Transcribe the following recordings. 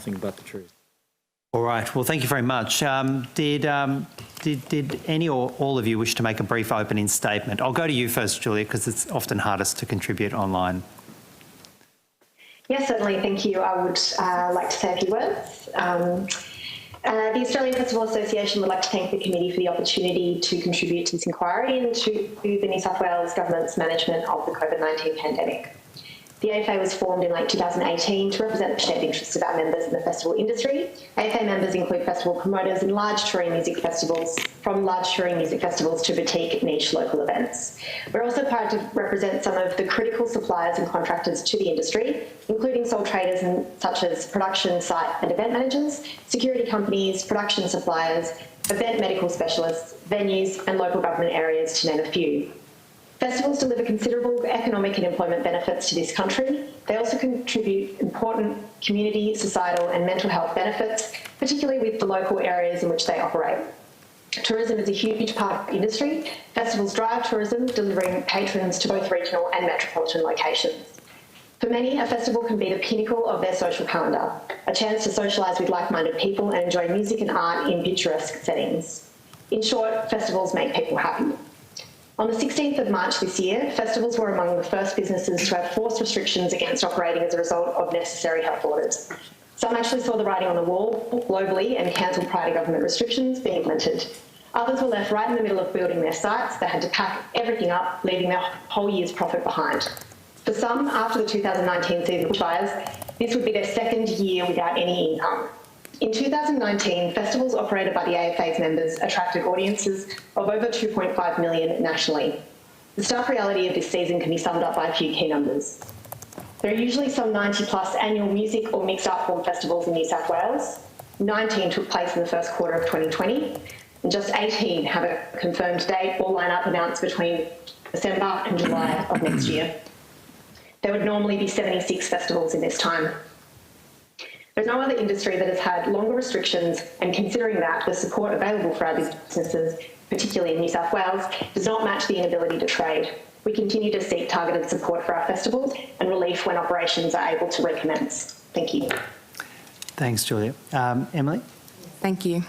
nothing but the truth. All right. Well, thank you very much. Did any or all of you wish to make a brief opening statement? I'll go to you first, Julia, because it's often hardest to contribute online. Yes, certainly. Thank you. I would like to say a few words. The Australian Festival Association would like to thank the committee for the opportunity to contribute to this inquiry into the New South Wales Government's management of the COVID-19 pandemic. The AFA was formed in late 2018 to represent the shared interests of our members in the festival industry. AFA members include festival promoters and large touring music festivals, from large touring music festivals to boutique niche local events. We're also proud to represent some of the critical suppliers and contractors to the industry, including sole traders such as production, site and event managers, security companies, production suppliers, event medical specialists, venues and local government areas, to name a few. Festivals deliver considerable economic and employment benefits to this country. They also contribute important community, societal and mental health benefits, particularly with the local areas in which they operate. Tourism is a huge part of the industry. Festivals drive tourism, delivering patrons to both regional and metropolitan locations. For many, a festival can be the pinnacle of their social calendar, a chance to socialise with like-minded people and enjoy music and art in picturesque settings. In short, festivals make people happy. On the 16th of March this year, festivals were among the first businesses to have forced restrictions against operating as a result of necessary health orders. Some actually saw the writing on the wall globally and cancelled prior to government restrictions being implemented. Others were left right in the middle of building their sites. They had to pack everything up, leaving their whole year's profit behind. For some, after the 2019 season bushfires, this would be their second year without any income. In 2019, festivals operated by the AFA's members attracted audiences of over 2.5 million nationally. The stark reality of this season can be summed up by a few key numbers. There are usually some 90+ annual music or mixed art form festivals in New South Wales. 19 took place in the first quarter of 2020, and just 18 have a confirmed date or lineup announced between December and July of next year. There would normally be 76 festivals in this time. There's no other industry that has had longer restrictions, and considering that the support available for our businesses, particularly in New South Wales, does not match the inability to trade. We continue to seek targeted support for our festivals and relief when operations are able to recommence. Thank you. Thanks, Julia. Emily? Thank you.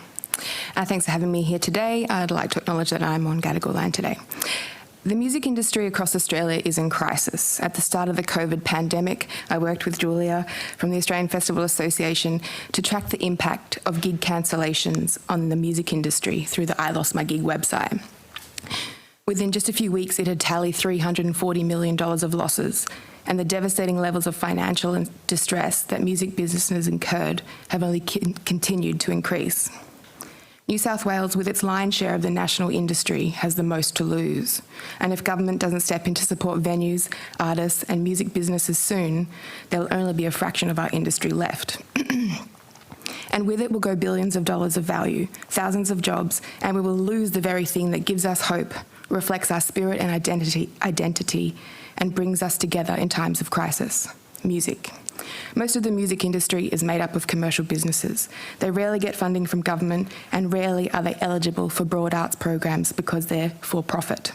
Thanks for having me here today. I'd like to acknowledge that I'm on Gadigal land today. The music industry across Australia is in crisis. At the start of the COVID pandemic, I worked with Julia from the Australian Festival Association to track the impact of gig cancellations on the music industry through the I Lost My Gig website. Within just a few weeks, it had tallied $340 million of losses, and the devastating levels of financial distress that music businesses incurred have only continued to increase. New South Wales, with its lion's share of the national industry, has the most to lose. And if government doesn't step in to support venues, artists and music businesses soon, there will only be a fraction of our industry left. And with it will go billions of dollars of value, thousands of jobs, and we will lose the very thing that gives us hope, reflects our spirit and identity, and brings us together in times of crisis: music. Most of the music industry is made up of commercial businesses. They rarely get funding from government, and rarely are they eligible for broad arts programs because they're for profit.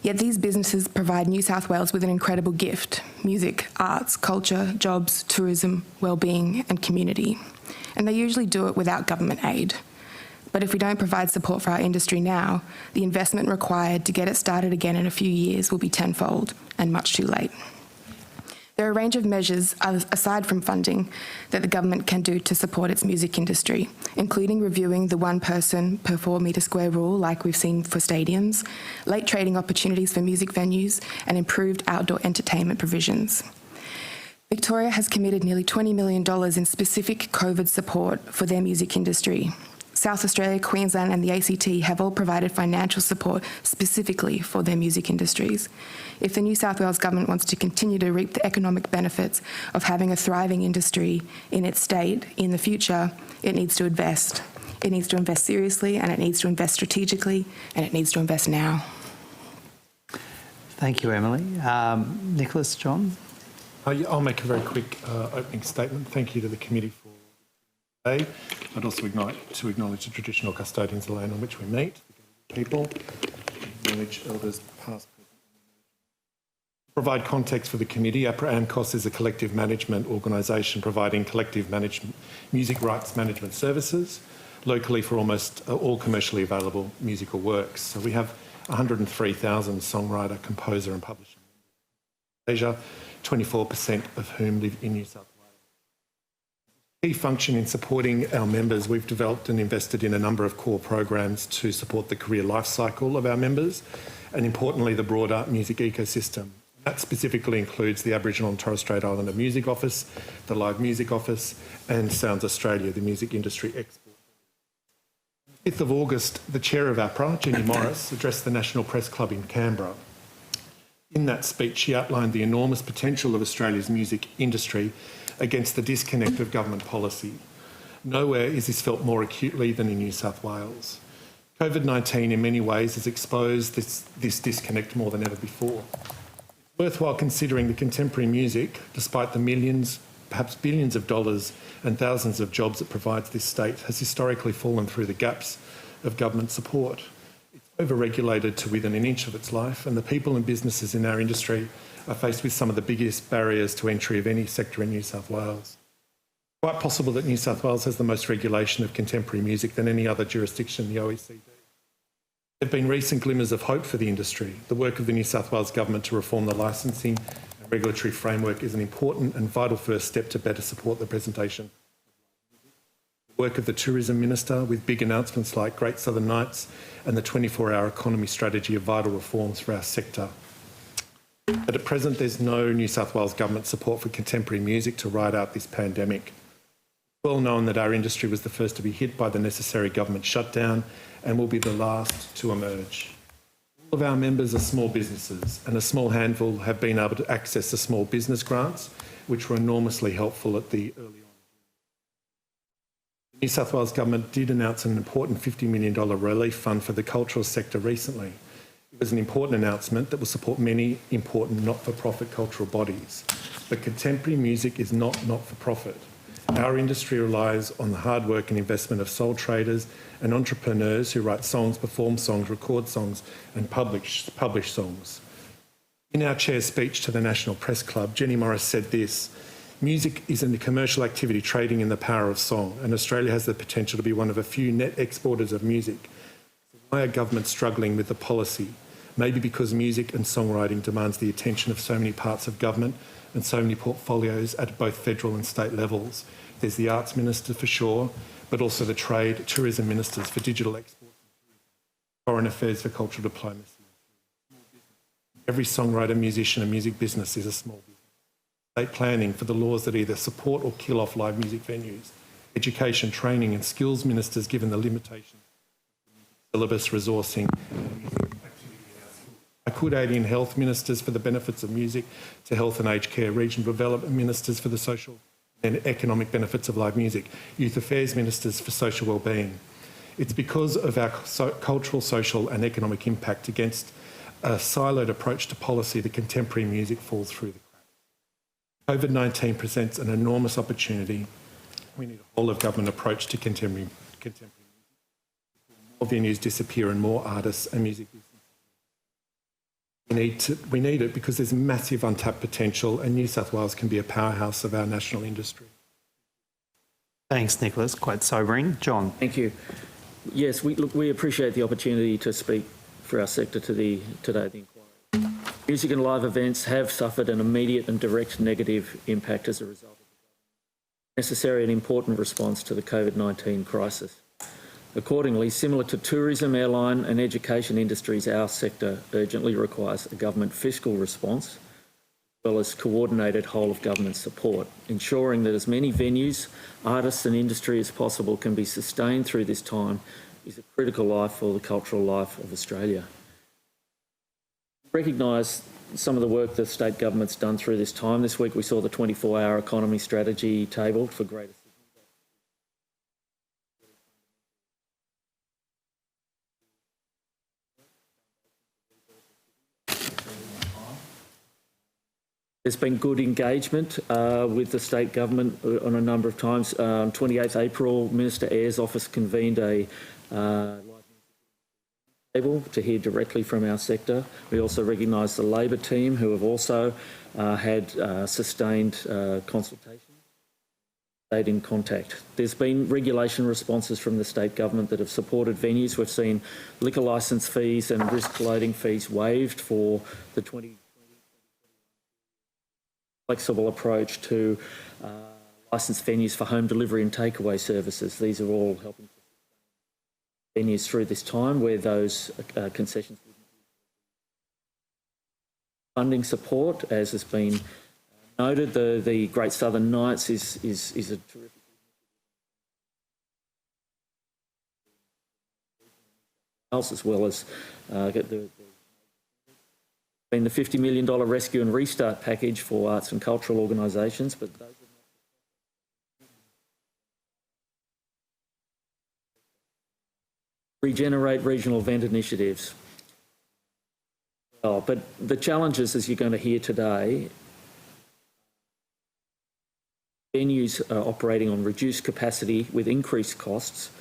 Yet these businesses provide New South Wales with an incredible gift: music, arts, culture, jobs, tourism, well-being and community. And they usually do it without government aid. But if we don't provide support for our industry now, the investment required to get it started again in a few years will be tenfold and much too late. There are a range of measures, aside from funding, that the government can do to support its music industry, including reviewing the 1 person per 4 metre square rule like we've seen for stadiums, late trading opportunities for music venues, and improved outdoor entertainment provisions. Victoria has committed nearly $20 million in specific COVID support for their music industry. South Australia, Queensland and the ACT have all provided financial support specifically for their music industries. If the New South Wales Government wants to continue to reap the economic benefits of having a thriving industry in its state in the future, it needs to invest. It needs to invest seriously, and it needs to invest strategically, and it needs to invest now. Thank you, Emily. Nicholas, John? I'll make a very quick opening statement. Thank you to the committee for today. I'd also like to acknowledge the traditional custodians of the land on which we meet, the people, acknowledge elders past, Provide context for the committee, APRA AMCOS is a collective management organisation providing collective management, music rights management services locally for almost all commercially available musical works. So we have 103,000 songwriter, composer and publisher in Asia, 24% of whom live in New South Wales. Key function in supporting our members, we've developed and invested in a number of core programs to support the career life cycle of our members and importantly the broader music ecosystem. That specifically includes the Aboriginal and Torres Strait Islander Music Office, the Live Music Office and Sounds Australia, the music industry export. On the 5th of August, the chair of APRA, Jenny Morris, addressed the National Press Club in Canberra. In that speech, she outlined the enormous potential of Australia's music industry against the disconnect of government policy. Nowhere is this felt more acutely than in New South Wales. COVID-19 in many ways has exposed this disconnect more than ever before. Worthwhile considering the contemporary music, despite the millions, perhaps billions of dollars and thousands of jobs it provides this state, has historically fallen through the gaps of government support. It's overregulated to within an inch of its life, and the people and businesses in our industry are faced with some of the biggest barriers to entry of any sector in New South Wales. It's quite possible that New South Wales has the most regulation of contemporary music than any other jurisdiction in the OECD. There have been recent glimmers of hope for the industry. The work of the New South Wales Government to reform the licensing and regulatory framework is an important and vital first step to better support the presentation. The work of the Tourism Minister with big announcements like Great Southern Nights and the 24-hour economy strategy are vital reforms for our sector. But at present, there's no New South Wales Government support for contemporary music to ride out this pandemic. It's well known that our industry was the first to be hit by the necessary government shutdown and will be the last to emerge. All of our members are small businesses and a small handful have been able to access the small business grants, which were enormously helpful at the early on. The New South Wales Government did announce an important $50 million relief fund for the cultural sector recently. It was an important announcement that will support many important not-for-profit cultural bodies. But contemporary music is not not-for-profit. Our industry relies on the hard work and investment of sole traders and entrepreneurs who write songs, perform songs, record songs and publish songs. In our chair's speech to the National Press Club, Jenny Morris said this: "Music is a commercial activity trading in the power of song, and Australia has the potential to be one of a few net exporters of music. So why are governments struggling with the policy? Maybe because music and songwriting demands the attention of so many parts of government and so many portfolios at both federal and state levels. There's the Arts Minister for sure, but also the Trade, Tourism Ministers for digital exports, Foreign Affairs for cultural diplomacy. Every songwriter, musician and music business is a small business. State planning for the laws that either support or kill off live music venues. Education, training and skills ministers given the limitations of syllabus, resourcing and music activity in our schools. I could add in health ministers for the benefits of music to health and aged care, regional development ministers for the social and economic benefits of live music, youth affairs ministers for social wellbeing. It's because of our cultural, social and economic impact against a siloed approach to policy that contemporary music falls through the cracks. COVID-19 presents an enormous opportunity. We need a whole-of-government approach to contemporary music. More venues disappear and more artists and music businesses. We need it because there's massive untapped potential and New South Wales can be a powerhouse of our national industry. Thanks, Nicholas. Quite sobering. John. Thank you. Yes, we appreciate the opportunity to speak for our sector today at the inquiry. Music and live events have suffered an immediate and direct negative impact as a result of the necessary and important response to the COVID-19 crisis. Accordingly, similar to tourism, airline and education industries, our sector urgently requires a government fiscal response as well as coordinated whole-of-government support, ensuring that as many venues, artists and industry as possible can be sustained through this time is a critical life for the cultural life of Australia. We recognise some of the work the state government's done through this time. This week we saw the 24-hour economy strategy tabled for Greater Sydney. There's been good engagement with the state government on a number of times. On 28th April, Minister Ayres' office convened a able to hear directly from our sector. We also recognise the Labor team who have also had sustained consultation, stayed in contact. There's been regulation responses from the state government that have supported venues. We've seen liquor licence fees and risk loading fees waived for the 2020 flexible approach to licensed venues for home delivery and takeaway services. These are all helping venues through this time where those concessions funding support, as has been noted. The Great Southern Nights is a terrific as well as the $50 million rescue and restart package for arts and cultural organisations, but those regenerate regional event initiatives. But the challenges, as you're going to hear today, venues are operating on reduced capacity with increased costs,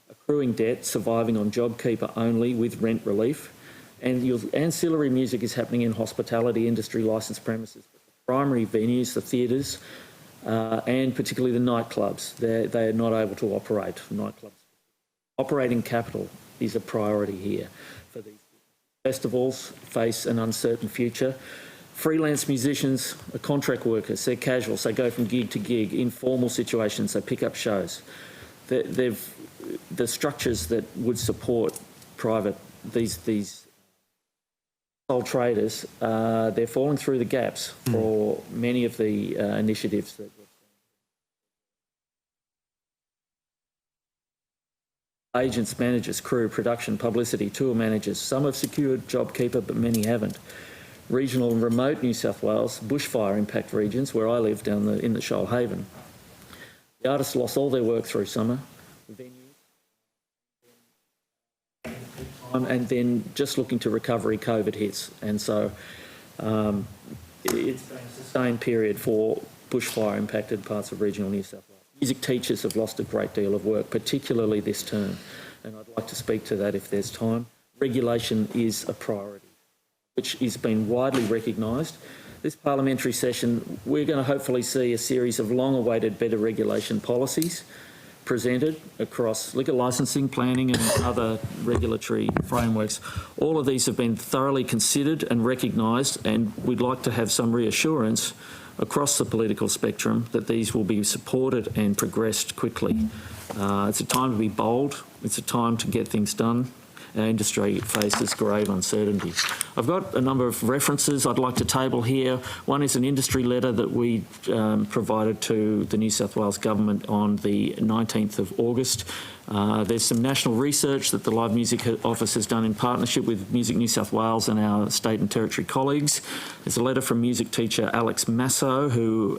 accruing debt, surviving on JobKeeper only with rent relief, and your ancillary music is happening in hospitality industry licensed premises. Primary venues, the theatres, and particularly the nightclubs, they are not able to operate nightclubs. Operating capital is a priority here for these festivals. Face an uncertain future. Freelance musicians are contract workers. They're casuals. They go from gig to gig. Informal situations. They pick up shows. The structures that would support private these sole traders, they're falling through the gaps for many of the initiatives that. Agents, managers, crew, production, publicity, tour managers. Some have secured JobKeeper, but many haven't. Regional and remote New South Wales, bushfire impact regions, where I live down in the Shoalhaven. The artists lost all their work through summer, and then just looking to recovery, COVID hits. And so it's been a sustained period for bushfire impacted parts of regional New South Wales. Music teachers have lost a great deal of work, particularly this term, and I'd like to speak to that if there's time. Regulation is a priority, which has been widely recognised. This parliamentary session, we're going to hopefully see a series of long-awaited better regulation policies presented across liquor licensing, planning and other regulatory frameworks. All of these have been thoroughly considered and recognised, and we'd like to have some reassurance across the political spectrum that these will be supported and progressed quickly. It's a time to be bold. It's a time to get things done. Our industry faces grave uncertainty. I've got a number of references I'd like to table here. One is an industry letter that we provided to the New South Wales Government on the 19th of August. There's some national research that the Live Music Office has done in partnership with Music New South Wales and our state and territory colleagues. There's a letter from music teacher Alex Masso, who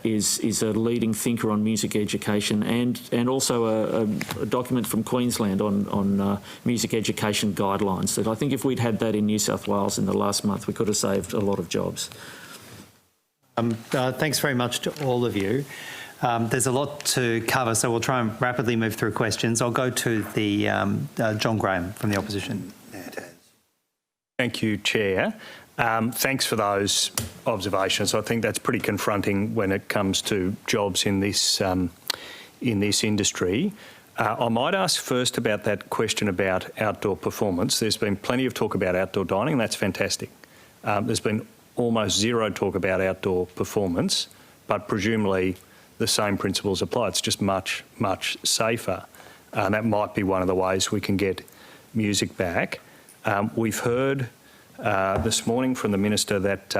is a leading thinker on music education, and also a document from Queensland on music education guidelines that I think if we'd had that in New South Wales in the last month, we could have saved a lot of jobs. Thanks very much to all of you. There's a lot to cover, so we'll try and rapidly move through questions. I'll go to the John Graham from the opposition. Thank you, Chair. Thanks for those observations. I think that's pretty confronting when it comes to jobs in this industry. I might ask first about that question about outdoor performance. There's been plenty of talk about outdoor dining, and that's fantastic. There's been almost zero talk about outdoor performance, but presumably the same principles apply. It's just much, much safer. That might be one of the ways we can get music back. We've heard this morning from the Minister that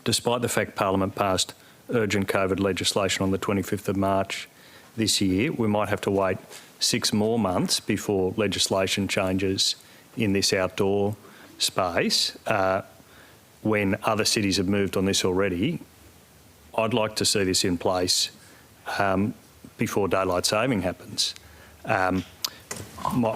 despite the fact Parliament passed urgent COVID legislation on the 25th of March this year, we might have to wait 6 more months before legislation changes in this outdoor space. When other cities have moved on this already, I'd like to see this in place before daylight saving happens. I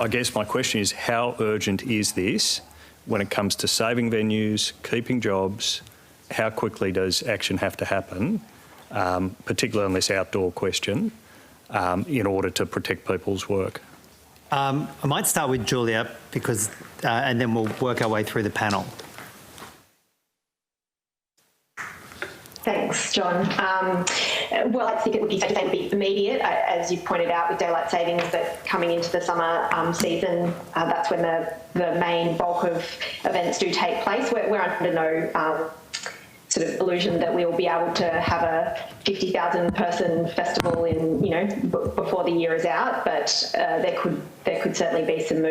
guess my question is, how urgent is this when it comes to saving venues, keeping jobs? How quickly does action have to happen, particularly on this outdoor question, in order to protect people's work? I might start with Julia because, and then we'll work our way through the panel. Thanks, John. Well, I think it would be fair to say it would be immediate, as you've pointed out, with daylight savings, but coming into the summer season, that's when the main bulk of events do take place. We're under no sort of illusion that we'll be able to have a 50,000 person festival in, before the year is out, but there could certainly be some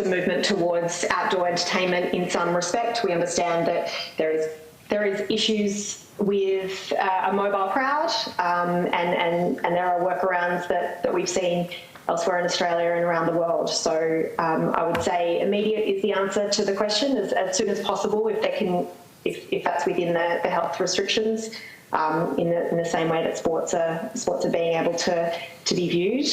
movement towards outdoor entertainment in some respect. We understand that there is issues with a mobile crowd, and there are workarounds that we've seen elsewhere in Australia and around the world. So I would say immediate is the answer to the question, as soon as possible, if that's within the health restrictions, in the same way that sports are being able to be viewed,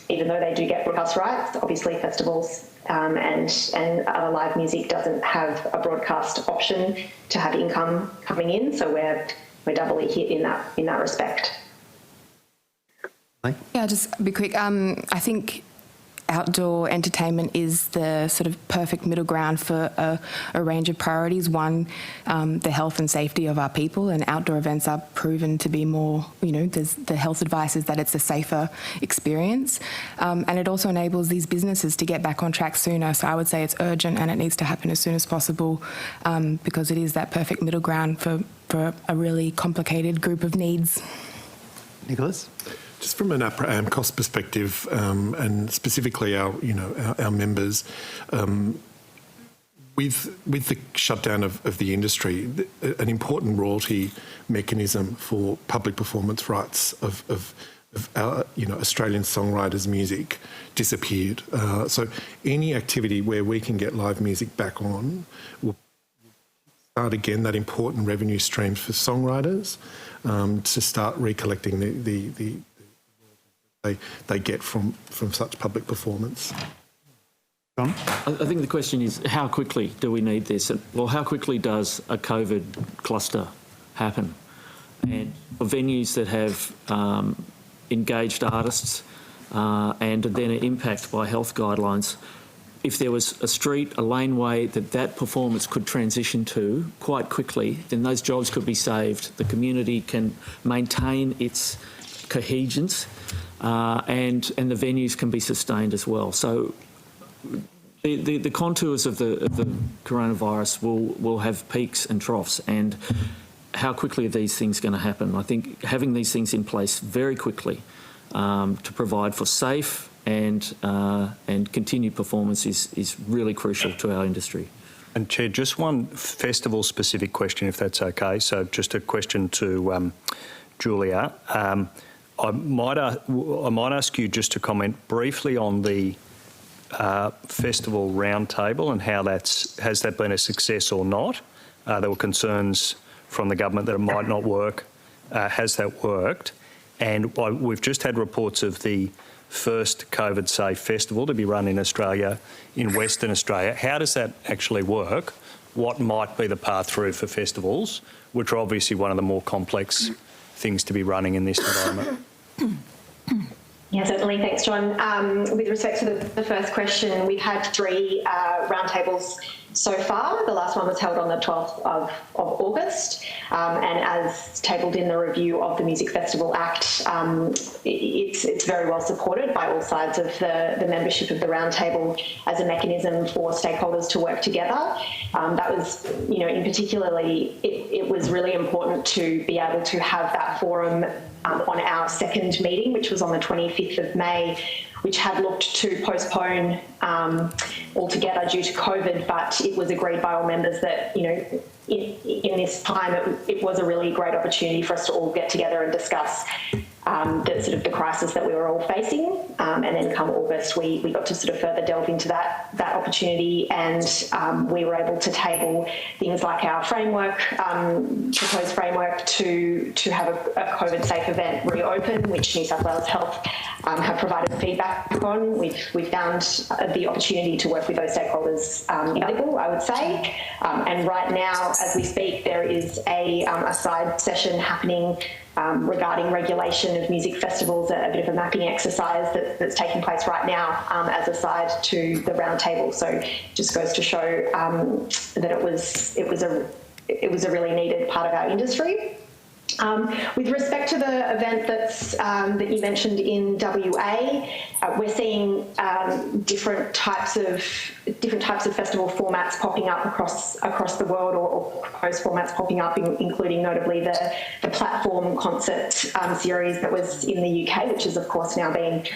even though they do get broadcast rights. Obviously, festivals and other live music doesn't have a broadcast option to have income coming in, so we're doubly hit in that respect. Yeah, just be quick. I think outdoor entertainment is the sort of perfect middle ground for a range of priorities. One, the health and safety of our people, and outdoor events are proven to be more, there's the health advice is that it's a safer experience. And it also enables these businesses to get back on track sooner. So I would say it's urgent and it needs to happen as soon as possible, because it is that perfect middle ground for a really complicated group of needs. Nicholas? Just from an APRA AMCOS perspective, and specifically our members, with the shutdown of the industry, an important royalty mechanism for public performance rights of our, Australian songwriters' music disappeared. So any activity where we can get live music back on will start again that important revenue streams for songwriters to start recollecting the they get from such public performance. John? I think the question is, how quickly do we need this? Well, how quickly does a COVID cluster happen? And for venues that have engaged artists and then are impacted by health guidelines, if there was a street, a laneway that performance could transition to quite quickly, then those jobs could be saved. The community can maintain its cohesions, and the venues can be sustained as well. So the contours of the coronavirus will have peaks and troughs, and how quickly are these things going to happen? I think having these things in place very quickly to provide for safe and continued performance is really crucial to our industry. And Chair, just one festival-specific question, if that's okay. So just a question to Julia. I might ask you just to comment briefly on the festival roundtable and how has that been a success or not? There were concerns from the government that it might not work. Has that worked? And we've just had reports of the first COVID-safe festival to be run in Australia, in Western Australia. How does that actually work? What might be the path through for festivals, which are obviously one of the more complex things to be running in this environment? Yeah, certainly. Thanks, John. With respect to the first question, we've had 3 roundtables so far. The last one was held on the 12th of August, and as tabled in the review of the Music Festival Act, it's very well supported by all sides of the membership of the roundtable as a mechanism for stakeholders to work together. That was, in particularly, it was really important to be able to have that forum on our second meeting, which was on the 25th of May, which had looked to postpone altogether due to COVID, but it was agreed by all members that, in this time, it was a really great opportunity for us to all get together and discuss the crisis that we were all facing. And then come August, we got to sort of further delve into that opportunity, and we were able to table things like our framework, proposed framework to have a COVID-safe event reopen, which New South Wales Health have provided feedback on. We've found the opportunity to work with those stakeholders valuable, I would say. And right now, as we speak, there is a side session happening regarding regulation of music festivals, a bit of a mapping exercise that's taking place right now as a side to the roundtable. So it just goes to show that it was a really needed part of our industry. With respect to the event that you mentioned in WA, we're seeing different types of festival formats popping up across the world, or proposed formats popping up, including notably the platform concert series that was in the UK, which is of course now being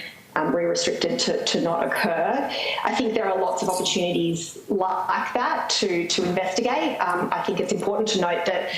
re-restricted to not occur. I think there are lots of opportunities like that to investigate. I think it's important to note that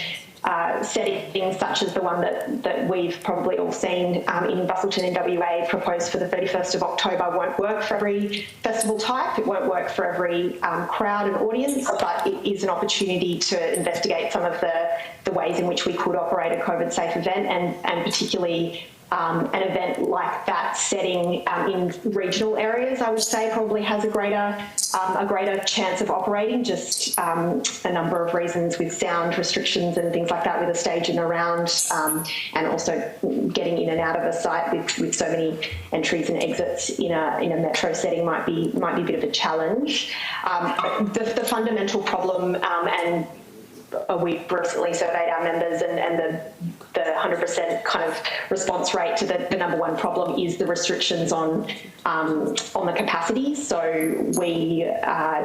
settings such as the one that we've probably all seen in Busselton in WA proposed for the 31st of October won't work for every festival type. It won't work for every crowd and audience, but it is an opportunity to investigate some of the ways in which we could operate a COVID-safe event, and particularly an event like that setting in regional areas, I would say, probably has a greater chance of operating, just a number of reasons with sound restrictions and things like that, with a stage in around, and also getting in and out of a site with so many entries and exits in a metro setting might be a bit of a challenge. The fundamental problem, and we recently surveyed our members, and the 100% kind of response rate to the number one problem is the restrictions on the capacity. So we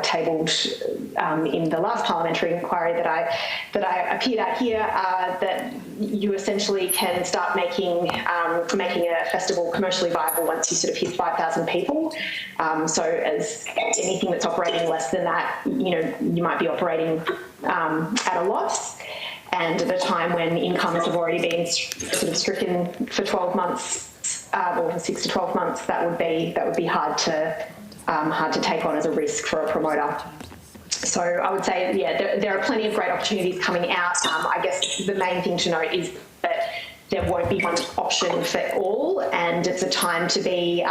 tabled in the last parliamentary inquiry that I appeared at here that you essentially can start making a festival commercially viable once you sort of hit 5,000 people. So as anything that's operating less than that, you might be operating at a loss, and at a time when incomes have already been sort of stricken for 12 months or 6 to 12 months, that would be hard to take on as a risk for a promoter. So I would say, yeah, there are plenty of great opportunities coming out. I guess the main thing to note is that there won't be one option for all, and it's a time to be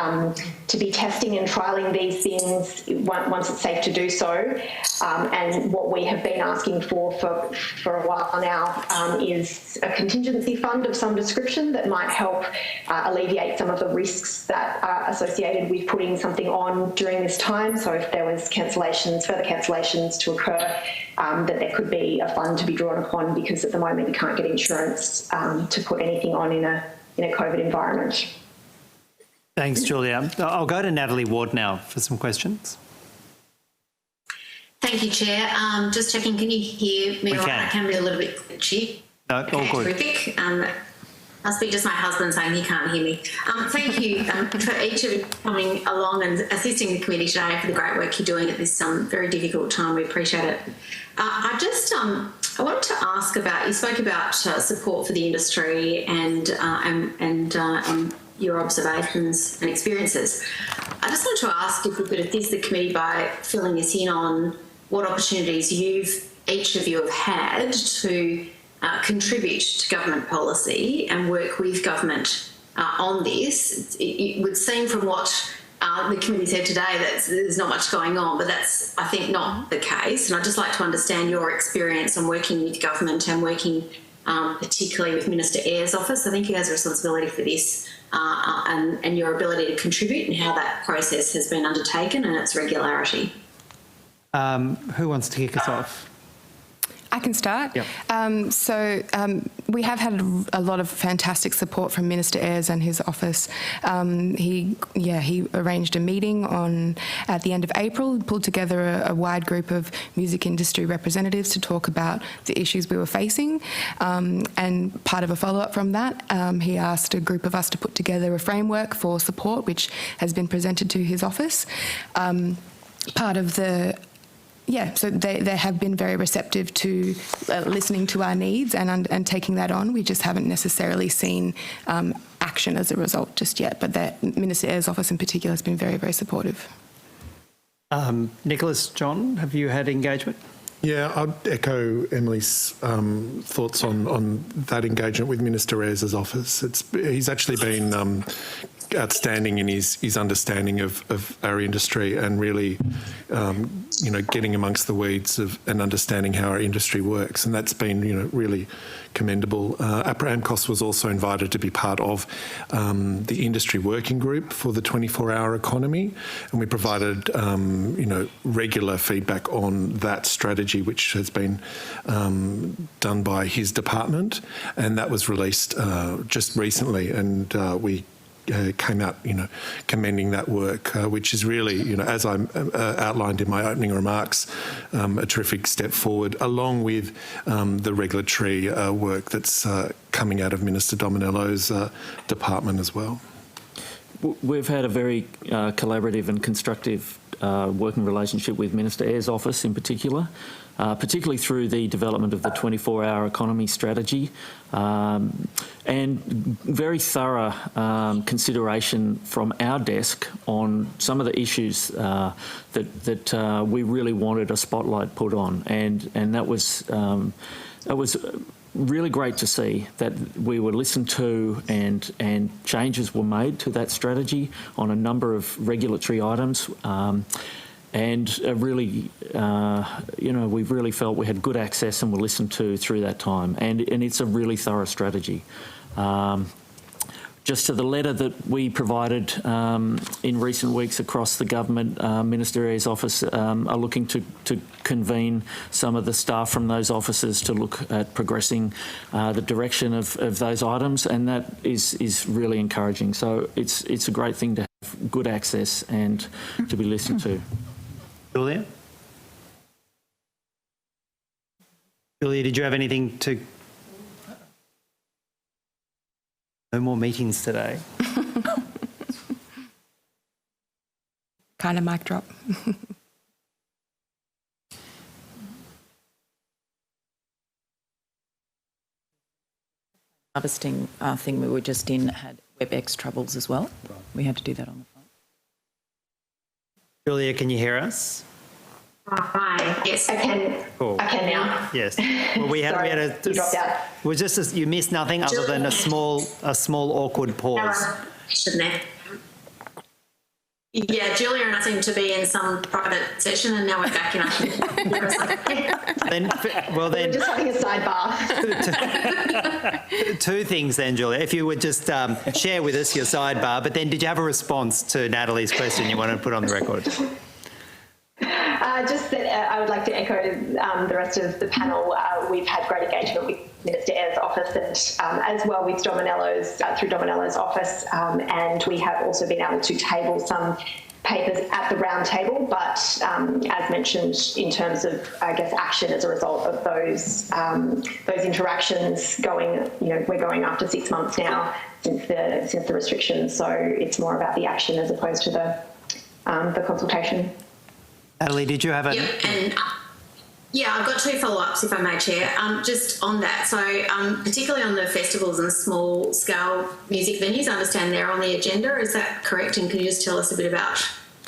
testing and trialling these things once it's safe to do so. And what we have been asking for a while now is a contingency fund of some description that might help alleviate some of the risks that are associated with putting something on during this time. So if there was further cancellations to occur, that there could be a fund to be drawn upon, because at the moment you can't get insurance to put anything on in a COVID environment. Thanks, Julia. I'll go to Natalie Ward now for some questions. Thank you, Chair. Just checking, can you hear me? I can be a little bit glitchy. No, all good. Terrific. I'll speak to my husband saying he can't hear me. Thank you for each of you coming along and assisting the committee today, for the great work you're doing at this very difficult time. We appreciate it. I wanted to ask about, you spoke about support for the industry and your observations and experiences. I just wanted to ask if we could assist the committee by filling us in on what opportunities each of you have had to contribute to government policy and work with government on this. It would seem from what the committee said today that there's not much going on, but that's, I think, not the case. And I'd just like to understand your experience on working with government and working particularly with Minister Ayres' office. I think he has a responsibility for this, and your ability to contribute and how that process has been undertaken and its regularity. Who wants to kick us off? I can start. Yep. We have had a lot of fantastic support from Minister Ayres and his office. He arranged a meeting at the end of April, pulled together a wide group of music industry representatives to talk about the issues we were facing. And part of a follow-up from that, he asked a group of us to put together a framework for support, which has been presented to his office. So they have been very receptive to listening to our needs and taking that on. We just haven't necessarily seen action as a result just yet, but Minister Ayres' office in particular has been very, very supportive. Nicholas, John, have you had engagement? Yeah, I'd echo Emily's thoughts on that engagement with Minister Ayres' office. He's actually been outstanding in his understanding of our industry and really, getting amongst the weeds and understanding how our industry works. And that's been, really commendable. APRA AMCOS was also invited to be part of the industry working group for the 24-hour economy. And we provided, regular feedback on that strategy, which has been done by his department. And that was released just recently. And we came out, commending that work, which is really, as I outlined in my opening remarks, a terrific step forward, along with the regulatory work that's coming out of Minister Dominello's department as well. We've had a very collaborative and constructive working relationship with Minister Ayres' office in particular, particularly through the development of the 24-hour economy strategy, and very thorough consideration from our desk on some of the issues that we really wanted a spotlight put on, and that was really great to see that we were listened to and changes were made to that strategy on a number of regulatory items. And really, we've really felt we had good access and were listened to through that time. And it's a really thorough strategy. Just to the letter that we provided in recent weeks across the government, Minister Ayres' office are looking to convene some of the staff from those offices to look at progressing the direction of those items, and that is really encouraging. So it's a great thing to have good access and to be listened to. Julia? Julia, did you have anything to... No more meetings today. Kind of mic drop. Harvesting thing we were just in had WebEx troubles as well. Right. We had to do that on the phone. Julia, can you hear us? Hi. Yes, I can. Cool. I can now. Yes. Well, we had you dropped out. Was just you missed nothing other than a small awkward pause. Shouldn't it? Yeah, Julia and I seem to be in some private session, and now we're back in. Then We're just having a sidebar. Two things then, Julia. If you would just share with us your sidebar, but then did you have a response to Natalie's question you wanted to put on the record? Just that I would like to echo the rest of the panel. We've had great engagement with Minister Ayres' office and as well with Dominello's, through Dominello's office, and we have also been able to table some papers at the round table, but as mentioned, in terms of, I guess, action as a result of those interactions going, we're going after 6 months now since the restrictions, so it's more about the action as opposed to the consultation. Natalie, did you have a... Yeah, I've got two follow-ups, if I may, Chair. Just on that, so particularly on the festivals and small-scale music venues, I understand they're on the agenda. Is that correct? And can you just tell us a bit about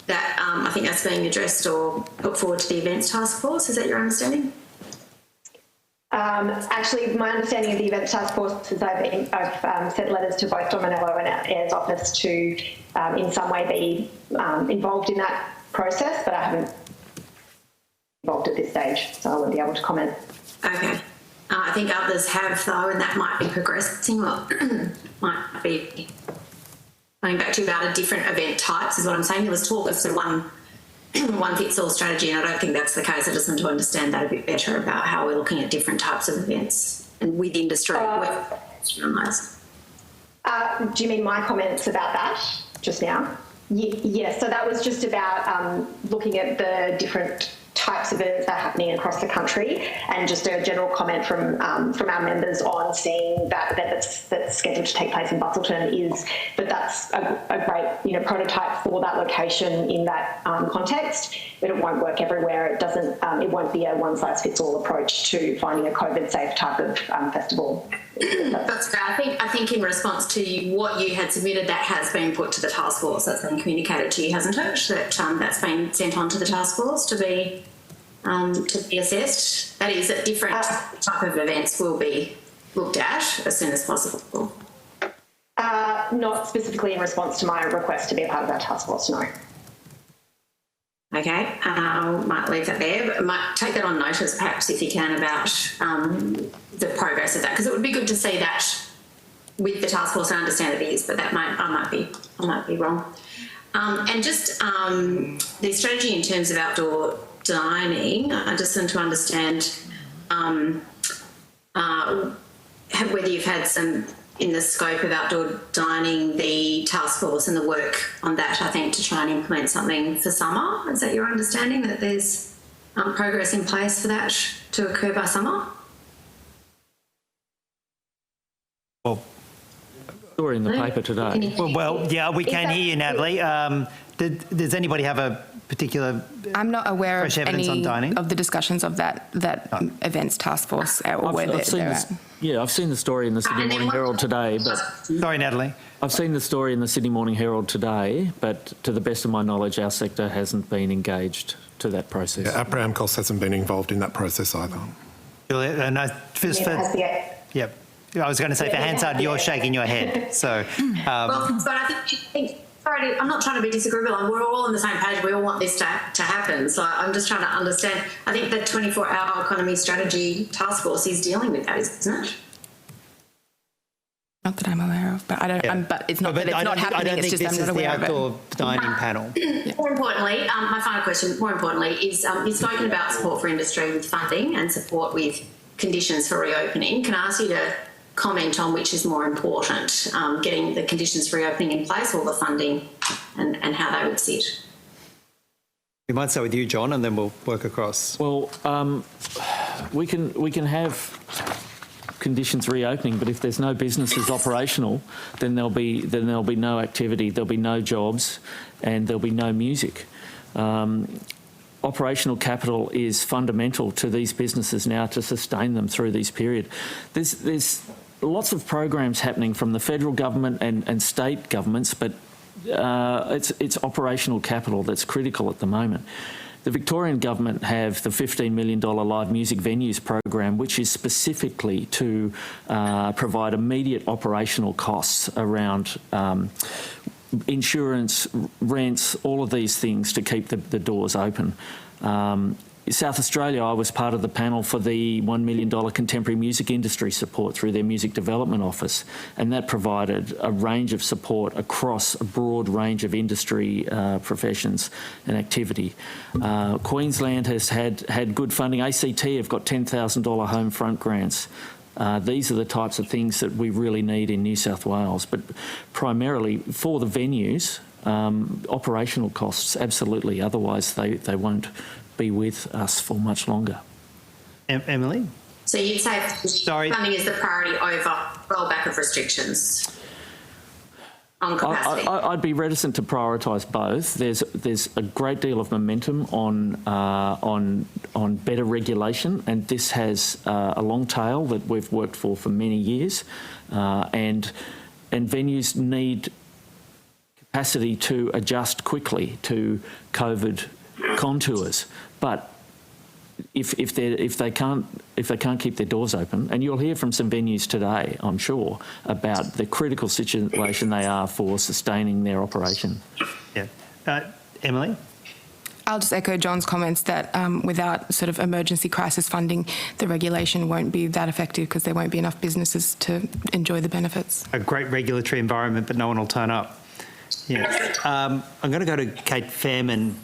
that? I think that's being addressed or put forward to the Events Task Force. Is that your understanding? Actually, my understanding of the Events Task Force is I've sent letters to both Dominello and Ayres' office to in some way be involved in that process, but I haven't involved at this stage, so I won't be able to comment. Okay. I think others have, though, and that might be progressing, or might be going back to about a different event types is what I'm saying. There was talk of sort of one fits all strategy, and I don't think that's the case. I just want to understand that a bit better about how we're looking at different types of events and with industry. Do you mean my comments about that just now? Yes, so that was just about looking at the different types of events that are happening across the country, and just a general comment from our members on seeing that event that's scheduled to take place in Busselton is that that's a great prototype for that location in that context, but it won't work everywhere. It doesn't. It won't be a one-size-fits-all approach to finding a COVID-safe type of festival. That's fair. I think in response to what you had submitted, that has been put to the task force. That's been communicated to you, hasn't it? That's been sent on to the task force to be to be assessed? That is, that different type of events will be looked at as soon as possible. Not specifically in response to my request to be a part of that task force, no. Okay, I might leave that there, but I might take that on notice, perhaps, if you can, about the progress of that, because it would be good to see that with the task force. I understand it is, but that I might be wrong. And just the strategy in terms of outdoor dining, I just want to understand whether you've had some, in the scope of outdoor dining, the task force and the work on that, I think, to try and implement something for summer. Is that your understanding, that there's progress in place for that to occur by summer? Well, Story in the paper today. yeah, we can hear you, Natalie. Does anybody have a particular I'm not aware of fresh evidence on any dining? of the discussions of that events task force or where they're at. Yeah, I've seen the story in the Sydney Morning Herald today, but Sorry, Natalie. I've seen the story in the Sydney Morning Herald today, but to the best of my knowledge, our sector hasn't been engaged to that process. Yeah, APRA AMCOS hasn't been involved in that process either. Julia, and yep. I was going to say, for Hansard, you're shaking your head. So, Well, but I think sorry, I'm not trying to be disagreeable. We're all on the same page. We all want this to happen. So I'm just trying to understand. I think the 24-hour economy strategy task force is dealing with that, isn't it? Not that I'm aware of, but I don't. But it's not that it's not happening. It's just I'm not aware of it. outdoor dining panel. More importantly, my final question, more importantly, is you've spoken about support for industry with funding and support with conditions for reopening. Can I ask you to comment on which is more important, getting the conditions for reopening in place or the funding, and how they would sit? We might start with you, John, and then we'll work across. Well, we can have conditions reopening, but if there's no businesses operational, then there'll be no activity, there'll be no jobs, and there'll be no music. Operational capital is fundamental to these businesses now to sustain them through this period. There's lots of programs happening from the federal government and state governments, but it's operational capital that's critical at the moment. The Victorian government have the $15 million live music venues program, which is specifically to provide immediate operational costs around insurance, rents, all of these things to keep the doors open. South Australia, I was part of the panel for the $1 million contemporary music industry support through their music development office, and that provided a range of support across a broad range of industry professions and activity. Queensland has had good funding. ACT have got $10,000 home front grants. These are the types of things that we really need in New South Wales, but primarily for the venues, operational costs, absolutely. Otherwise, they won't be with us for much longer. Emily? So you'd say funding is the priority over rollback of restrictions on capacity? I'd be reticent to prioritise both. There's a great deal of momentum on better regulation, and this has a long tail that we've worked for many years, and venues need capacity to adjust quickly to COVID contours. But if they can't keep their doors open, and you'll hear from some venues today, I'm sure, about the critical situation they are for sustaining their operation. Yeah. Emily? I'll just echo John's comments that without sort of emergency crisis funding, the regulation won't be that effective because there won't be enough businesses to enjoy the benefits. A great regulatory environment, but no one will turn up. Yeah. I'm going to go to Kate Fairman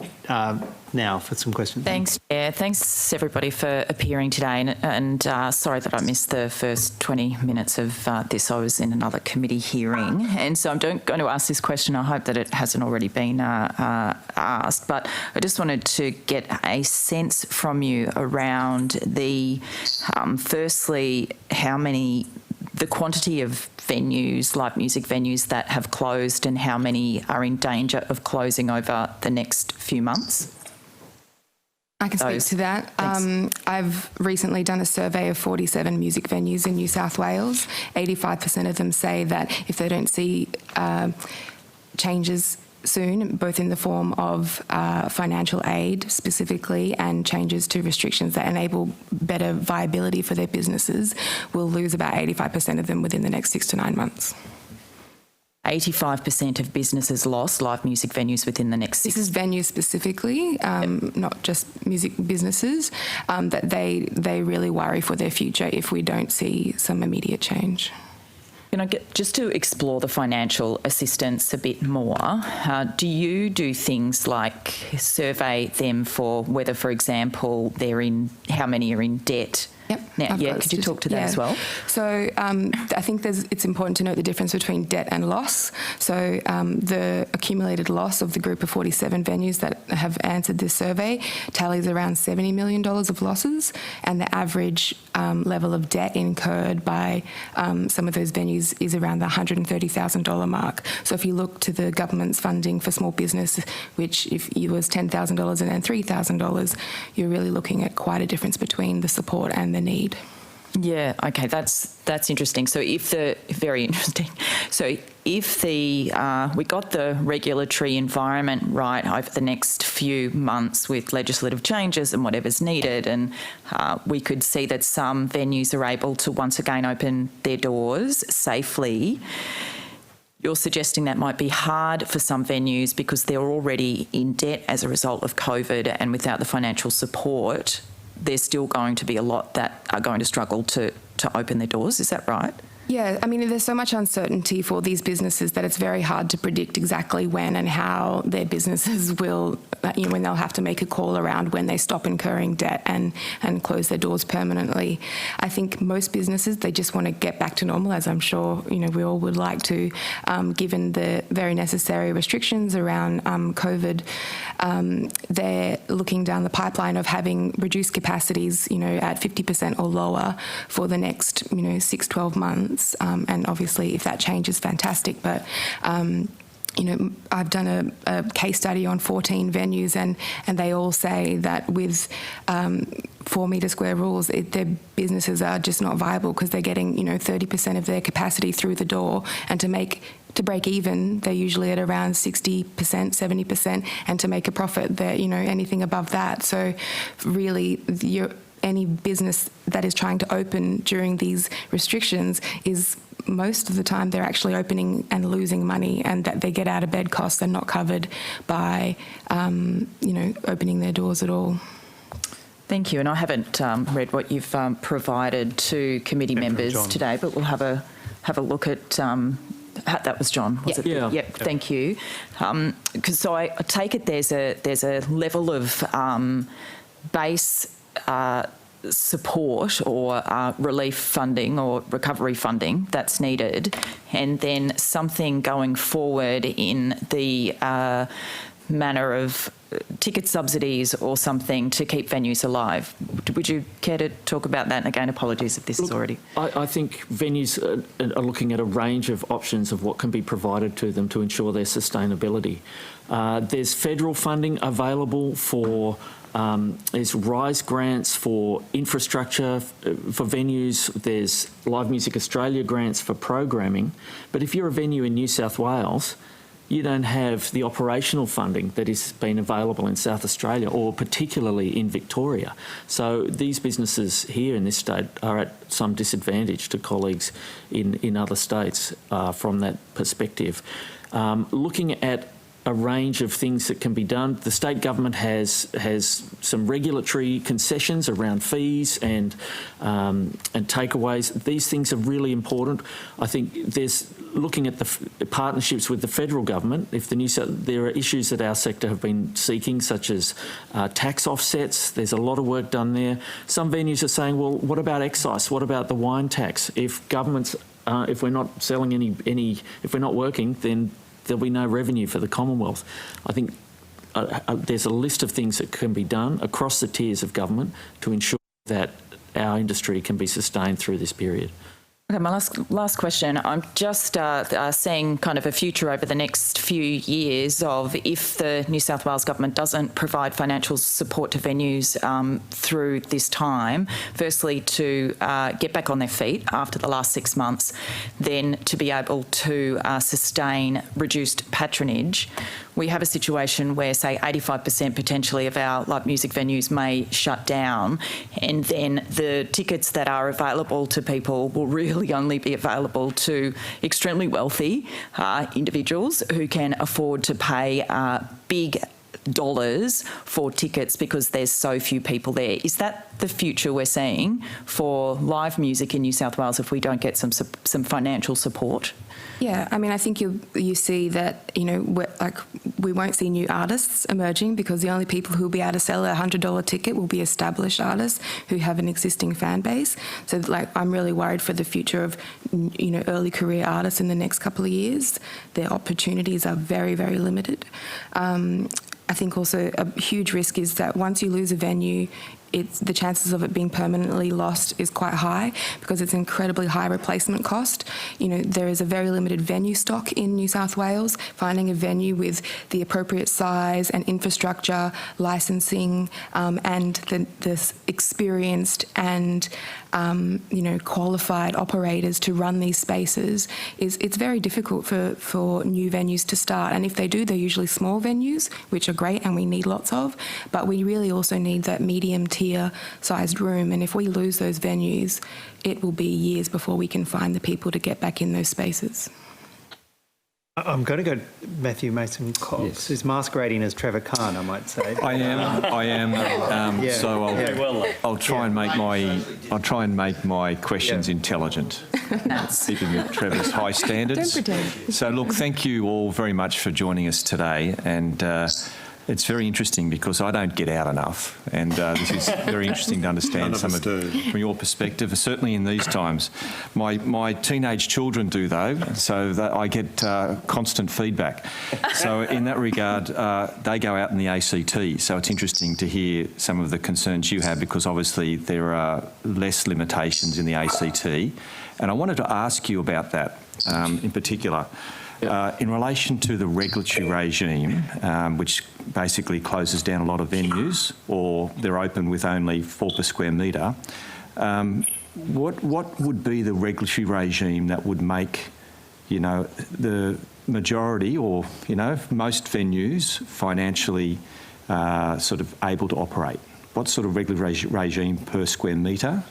now for some questions. Thanks, Chair. Thanks, everybody, for appearing today. And sorry that I missed the first 20 minutes of this. I was in another committee hearing. And so I'm going to ask this question. I hope that it hasn't already been asked. But I just wanted to get a sense from you around the, firstly, the quantity of venues, live music venues that have closed, and how many are in danger of closing over the next few months? I can speak to that. I've recently done a survey of 47 music venues in New South Wales. 85% of them say that if they don't see changes soon, both in the form of financial aid specifically and changes to restrictions that enable better viability for their businesses, will lose about 85% of them within the next 6 to 9 months. 85% of businesses lost live music venues within the next 6 This is venues specifically, not just music businesses, that they really worry for their future if we don't see some immediate change. Can I get, just to explore the financial assistance a bit more, do you do things like survey them for whether, for example, how many are in debt? Yep. Now, could you talk to that as well? So I think it's important to note the difference between debt and loss. So the accumulated loss of the group of 47 venues that have answered this survey tallies around $70 million of losses, and the average level of debt incurred by some of those venues is around the $130,000 mark. So if you look to the government's funding for small business, which if it was $10,000 and then $3,000, you're really looking at quite a difference between the support and the need. Yeah, okay, that's interesting. So very interesting. So if we got the regulatory environment right over the next few months with legislative changes and whatever's needed, and we could see that some venues are able to once again open their doors safely, you're suggesting that might be hard for some venues because they're already in debt as a result of COVID, and without the financial support, there's still going to be a lot that are going to struggle to open their doors. Is that right? Yeah, I mean, there's so much uncertainty for these businesses that it's very hard to predict exactly when and how their businesses will, when they'll have to make a call around when they stop incurring debt and close their doors permanently. I think most businesses, they just want to get back to normal, as I'm sure, we all would like to, given the very necessary restrictions around COVID. They're looking down the pipeline of having reduced capacities, at 50% or lower for the next, 6-12 months. And obviously, if that changes, fantastic. But I've done a case study on 14 venues, and they all say that with 4 metre square rules, their businesses are just not viable because they're getting 30% of their capacity through the door, and to break even, they're usually at around 60%, 70%, and to make a profit, they're anything above that. So really, any business that is trying to open during these restrictions is most of the time they're actually opening and losing money, and that they get out of bed costs are not covered by, opening their doors at all. Thank you. And I haven't read what you've provided to committee members today, but we'll have a look at. That was John, was it? Yeah. Yep. Thank you. So I take it there's a level of base support or relief funding or recovery funding that's needed, and then something going forward in the manner of ticket subsidies or something to keep venues alive. Would you care to talk about that? And again, apologies if this is already... I think venues are looking at a range of options of what can be provided to them to ensure their sustainability. There's federal funding available for... there's RISE grants for infrastructure for venues. There's Live Music Australia grants for programming. But if you're a venue in New South Wales, you don't have the operational funding that has been available in South Australia, or particularly in Victoria. So these businesses here in this state are at some disadvantage to colleagues in other states from that perspective. Looking at a range of things that can be done. The state government has some regulatory concessions around fees and takeaways. These things are really important. I think there's looking at the partnerships with the federal government. If there are issues that our sector have been seeking, such as tax offsets, there's a lot of work done there. Some venues are saying, well, what about excise? What about the wine tax? If governments, if we're not selling if we're not working, then there'll be no revenue for the Commonwealth. I think there's a list of things that can be done across the tiers of government to ensure that our industry can be sustained through this period. Okay, my last question. I'm just seeing kind of a future over the next few years of if the New South Wales Government doesn't provide financial support to venues through this time, firstly to get back on their feet after the last 6 months, then to be able to sustain reduced patronage. we have a situation where, say, 85% potentially of our live music venues may shut down, and then the tickets that are available to people will really only be available to extremely wealthy individuals who can afford to pay big dollars for tickets because there's so few people there. Is that the future we're seeing for live music in New South Wales if we don't get some financial support? Yeah, I mean, I think you see that, you know, we won't see new artists emerging because the only people who will be able to sell a $100 ticket will be established artists who have an existing fan base. So, like, I'm really worried for the future of, you know, early career artists in the next couple of years. Their opportunities are very, very limited. I think also a huge risk is that once you lose a venue, the chances of it being permanently lost is quite high because it's incredibly high replacement cost. You know, there is a very limited venue stock in New South Wales. Finding a venue with the appropriate size and infrastructure, licensing, and the experienced and you know, qualified operators to run these spaces it's very difficult for new venues to start. And if they do, they're usually small venues, which are great and we need lots of, but we really also need that medium tier sized room. And if we lose those venues, it will be years before we can find the people to get back in those spaces. I'm going to go Matthew Mason Cox, Yes. who's masquerading as Trevor Khan, I might say. I am. So I'll try and make my questions intelligent, keeping with Trevor's high standards. Don't pretend. So look, thank you all very much for joining us today, and it's very interesting because I don't get out enough, and this is very interesting to understand some of from your perspective. Certainly in these times, my teenage children do though, so that I get constant feedback. So in that regard, they go out in the ACT. So it's interesting to hear some of the concerns you have because obviously there are less limitations in the ACT, and I wanted to ask you about that in particular. In relation to the regulatory regime, which basically closes down a lot of venues, or they're open with only 4 per square metre, what would be the regulatory regime that would make, you know, the majority or, you know, most venues financially sort of able to operate? What sort of regulatory regime per square metre?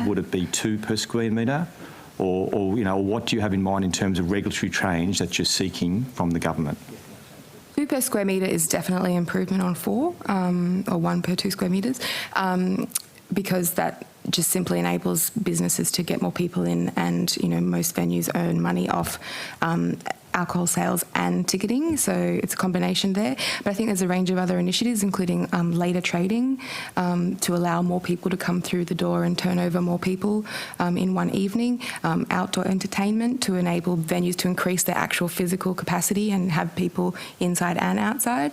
Would it be 2 per square metre? Or, you know, what do you have in mind in terms of regulatory change that you're seeking from the government? 2 per square metre is definitely improvement on 4, or 1 per 2 square metres, because that just simply enables businesses to get more people in, and, you know, most venues earn money off alcohol sales and ticketing, so it's a combination there. But I think there's a range of other initiatives, including later trading, to allow more people to come through the door and turn over more people in one evening, outdoor entertainment to enable venues to increase their actual physical capacity and have people inside and outside.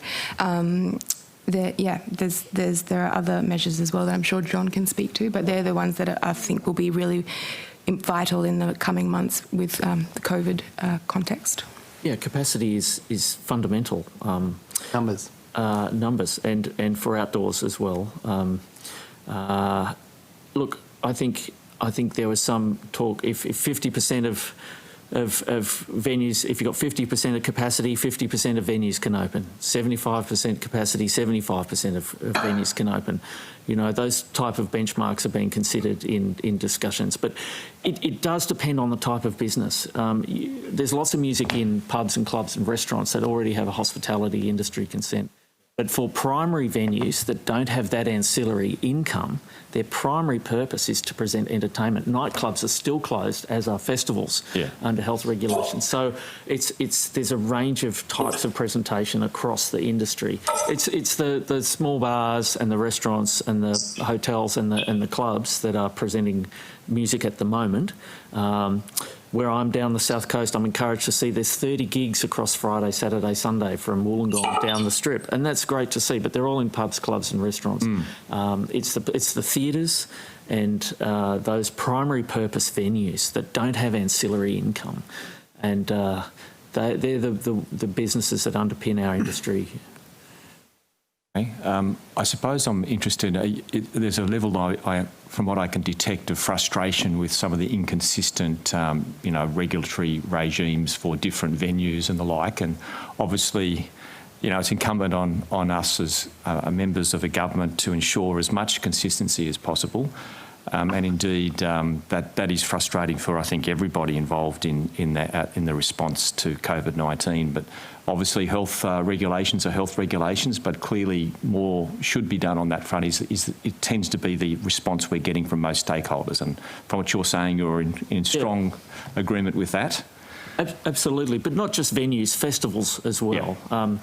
There are other measures as well that I'm sure John can speak to, but they're the ones that I think will be really vital in the coming months with the COVID context. Yeah, capacity is fundamental. Numbers. Numbers and for outdoors as well. Look, I think there was some talk if 50% of venues, if you've got 50% of capacity, 50% of venues can open. 75% capacity, 75% of venues can open. You know, those type of benchmarks are being considered in discussions. But it does depend on the type of business. There's lots of music in pubs and clubs and restaurants that already have a hospitality industry consent. But for primary venues that don't have that ancillary income, their primary purpose is to present entertainment. Nightclubs are still closed, as are festivals, under health regulations. So there's a range of types of presentation across the industry. It's the small bars and the restaurants and the hotels and the clubs that are presenting music at the moment. Where I'm down the south coast, I'm encouraged to see there's 30 gigs across Friday, Saturday, Sunday from Wollongong down the strip, and that's great to see. But they're all in pubs, clubs, and restaurants. It's the theatres and those primary purpose venues that don't have ancillary income, and they're the businesses that underpin our industry. Okay. I suppose I'm interested. There's a level, from what I can detect, of frustration with some of the inconsistent, regulatory regimes for different venues and the like. And obviously, it's incumbent on us as members of a government to ensure as much consistency as possible. And indeed, that is frustrating for, I think, everybody involved in the response to COVID-19. But obviously, health regulations are health regulations, but clearly more should be done on that front. It tends to be the response we're getting from most stakeholders. And from what you're saying, you're in strong agreement with that. Absolutely, but not just venues, festivals as well. Yeah.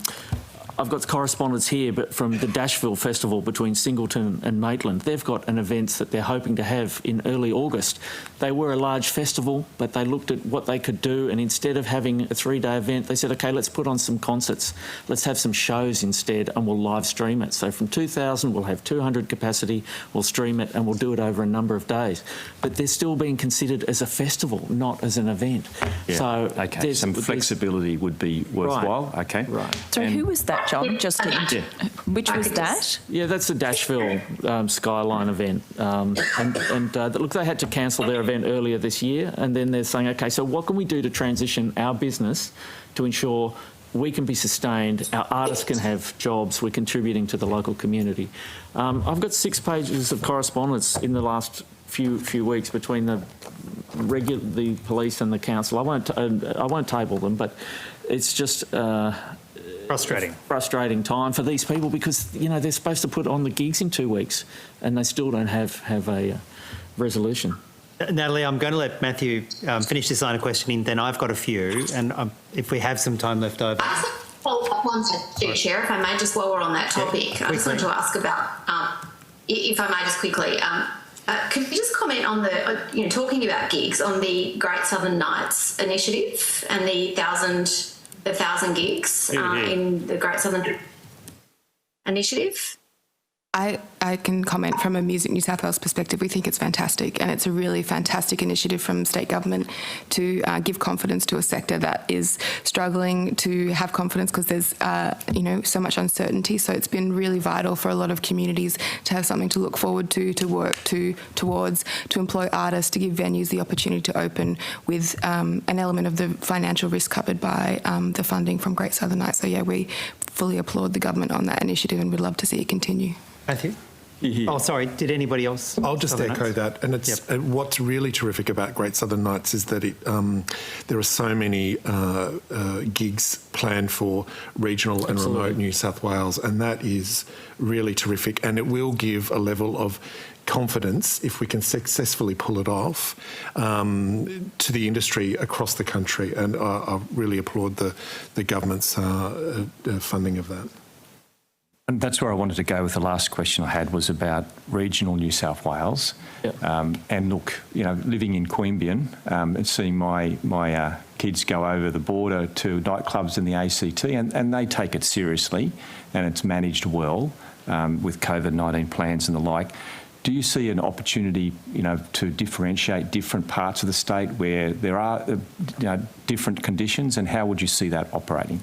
I've got correspondence here, but from the Dashville Festival between Singleton and Maitland. They've got an event that they're hoping to have in early August. They were a large festival, but they looked at what they could do, and instead of having a 3-day event, they said, OK, let's put on some concerts. Let's have some shows instead, and we'll live stream it. So from 2,000, we'll have 200 capacity, we'll stream it, and we'll do it over a number of days. But they're still being considered as a festival, not as an event. Yeah. So OK, some flexibility would be worthwhile. Right. OK. Right. So who was that, John? Just to, which was that? Yeah, that's the Dashville Skyline event. Look, they had to cancel their event earlier this year, and then they're saying, OK, so what can we do to transition our business to ensure we can be sustained, our artists can have jobs, we're contributing to the local community. I've got 6 pages of correspondence in the last few weeks between the police and the council. I won't table them, but it's just frustrating time for these people because they're supposed to put on the gigs in 2 weeks and they still don't have a resolution. Natalie, I'm going to let Matthew finish this line of questioning, then I've got a few, and if we have some time left over. I just want to follow up on that, Chair, if I may, just while we're on that topic. I just want to ask about, if I may just quickly, could you just comment on the, talking about gigs, on the Great Southern Nights initiative and the 1,000 gigs in the Great Southern Initiative? I can comment from a Music New South Wales perspective. We think it's fantastic, and it's a really fantastic initiative from state government to give confidence to a sector that is struggling to have confidence because there's so much uncertainty. So it's been really vital for a lot of communities to have something to look forward to work towards, to employ artists, to give venues the opportunity to open with an element of the financial risk covered by the funding from Great Southern Nights. So yeah, we fully applaud the government on that initiative, and we'd love to see it continue. Matthew? Oh, sorry, did anybody else? I'll just echo that. And it's what's really terrific about Great Southern Nights is that there are so many gigs planned for regional and remote New South Wales, and that is really terrific. And it will give a level of confidence, if we can successfully pull it off, to the industry across the country. And I really applaud the government's funding of that. And that's where I wanted to go with the last question I had, was about regional New South Wales. Yep. And look, living in Queanbeyan and seeing my kids go over the border to nightclubs in the ACT, and they take it seriously, and it's managed well with COVID-19 plans and the like. Do you see an opportunity, to differentiate different parts of the state where there are different conditions, and how would you see that operating?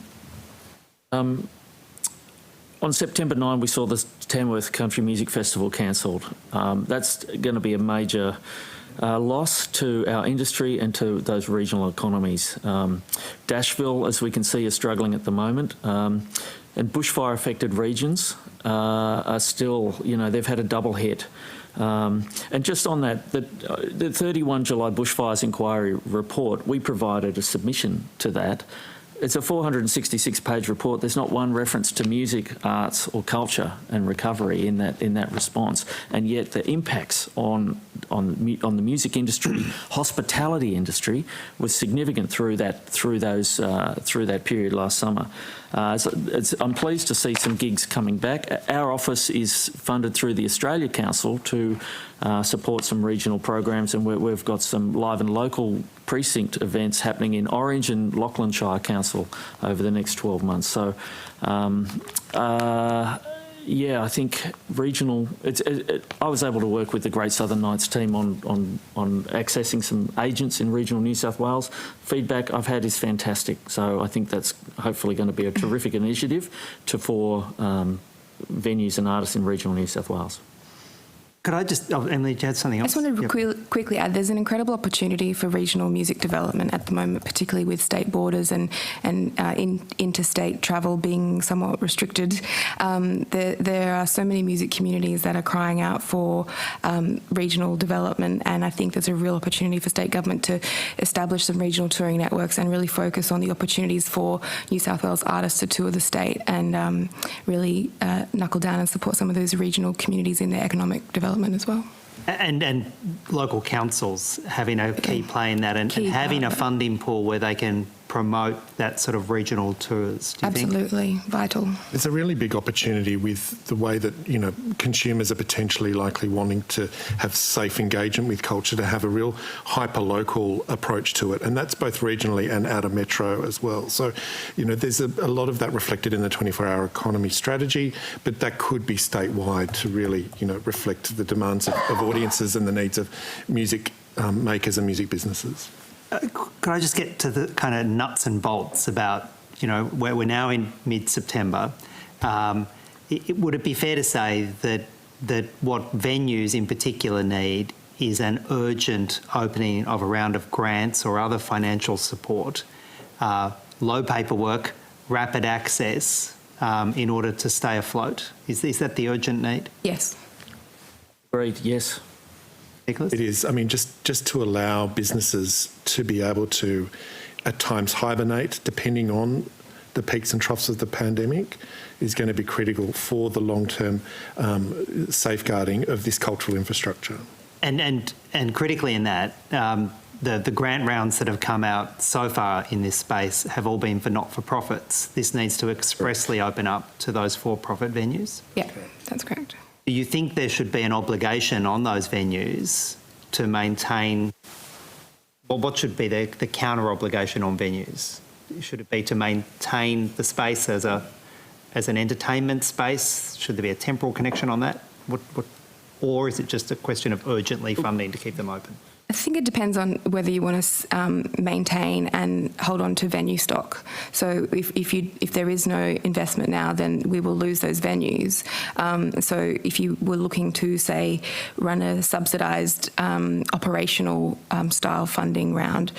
On September 9, we saw the Tanworth Country Music Festival cancelled. That's going to be a major loss to our industry and to those regional economies. Dashville, as we can see, is struggling at the moment. And bushfire-affected regions are still, they've had a double hit. And just on that, the 31 July Bushfires Inquiry report, we provided a submission to that. It's a 466-page report. There's not one reference to music, arts or culture and recovery in that response, and yet the impacts on the music industry, hospitality industry, was significant through that period last summer. I'm pleased to see some gigs coming back. Our office is funded through the Australia Council to support some regional programs, and we've got some live and local precinct events happening in Orange and Lachlan Shire Council over the next 12 months. So, I think regional. I was able to work with the Great Southern Nights team on accessing some agents in regional New South Wales. Feedback I've had is fantastic. So I think that's hopefully going to be a terrific initiative for venues and artists in regional New South Wales. Could I just, Emily, do you have something I else? just wanted to Yep. quickly add, there's an incredible opportunity for regional music development at the moment, particularly with state borders and interstate travel being somewhat restricted. There are so many music communities that are crying out for regional development, and I think there's a real opportunity for state government to establish some regional touring networks and really focus on the opportunities for New South Wales artists to tour the state and really knuckle down and support some of those regional communities in their economic development as well. And local councils having a key play in that and Key having part a of it. funding pool where they can promote that sort of regional tours. Do you think? Absolutely vital. It's a really big opportunity with the way that, you know, consumers are potentially likely wanting to have safe engagement with culture, to have a real hyper-local approach to it. And that's both regionally and out of metro as well. So, you know, there's a lot of that reflected in the 24-hour economy strategy, but that could be statewide to really, you know, reflect the demands of audiences and the needs of music makers and music businesses. Could I just get to the kind of nuts and bolts about, you know, where we're now in mid-September? Would it be fair to say that what venues in particular need is an urgent opening of a round of grants or other financial support, low paperwork, rapid access in order to stay afloat? Is that the urgent need? Yes. Agreed, yes. Nicholas? It is. I mean, just to allow businesses to be able to, at times, hibernate, depending on the peaks and troughs of the pandemic, is going to be critical for the long-term safeguarding of this cultural infrastructure. And critically in that, the grant rounds that have come out so far in this space have all been for not-for-profits. This needs to expressly open up to those for-profit venues. Yeah, that's correct. Do you think there should be an obligation on those venues to maintain, well, what should be the counter obligation on venues? Should it be to maintain the space as an entertainment space? Should there be a temporal connection on that? Or is it just a question of urgently funding to keep them open? I think it depends on whether you want to maintain and hold on to venue stock. So if there is no investment now, then we will lose those venues. So if you were looking to, say, run a subsidised operational style funding round,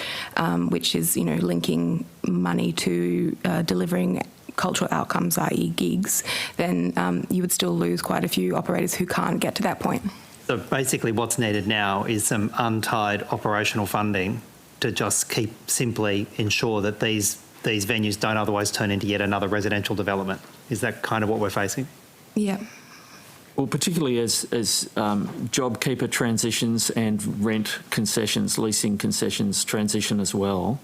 which is, you know, linking money to delivering cultural outcomes, i.e. gigs, then you would still lose quite a few operators who can't get to that point. So basically what's needed now is some untied operational funding to just simply ensure that these venues don't otherwise turn into yet another residential development. Is that kind of what we're facing? Yeah. Well, particularly as JobKeeper transitions and rent concessions, leasing concessions transition as well,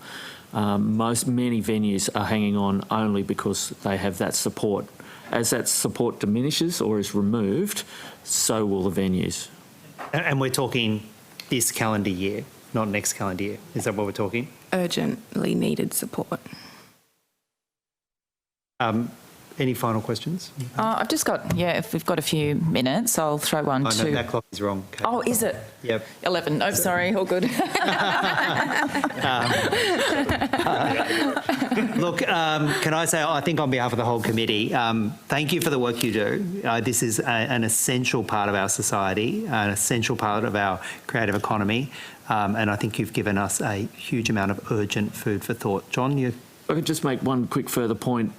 many venues are hanging on only because they have that support. As that support diminishes or is removed, so will the venues. And we're talking this calendar year, not next calendar year. Is that what we're talking? Urgently needed support. Any final questions? I've just got, if we've got a few minutes, I'll throw one to... No, that clock is wrong. Kate. Oh, is it? Yep. 11. Oh, sorry, all good. Look, can I say, I think on behalf of the whole committee, thank you for the work you do. This is an essential part of our society, an essential part of our creative economy, and I think you've given us a huge amount of urgent food for thought. John, you... I could just make one quick further point.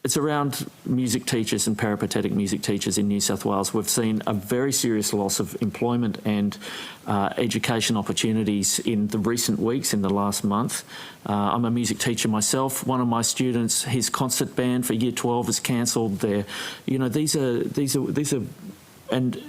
It's around music teachers and peripatetic music teachers in New South Wales. We've seen a very serious loss of employment and education opportunities in the recent weeks, in the last month. I'm a music teacher myself. One of my students, his concert band for Year 12 is cancelled. You know, these are, and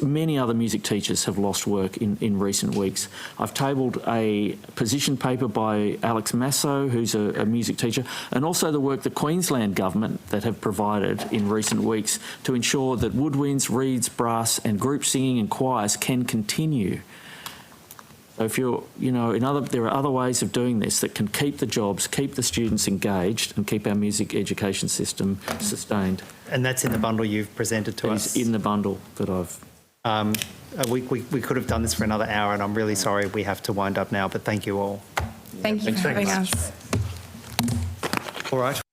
many other music teachers have lost work in recent weeks. I've tabled a position paper by Alex Masso, who's a music teacher, and also the work the Queensland Government that have provided in recent weeks to ensure that woodwinds, reeds, brass and group singing and choirs can continue. So if you're, you know, there are other ways of doing this that can keep the jobs, keep the students engaged and keep our music education system sustained. And that's in the bundle you've presented to us? It's in the bundle that I've... We could have done this for another hour, and I'm really sorry we have to wind up now, but thank you all. Thank you for having us. All right.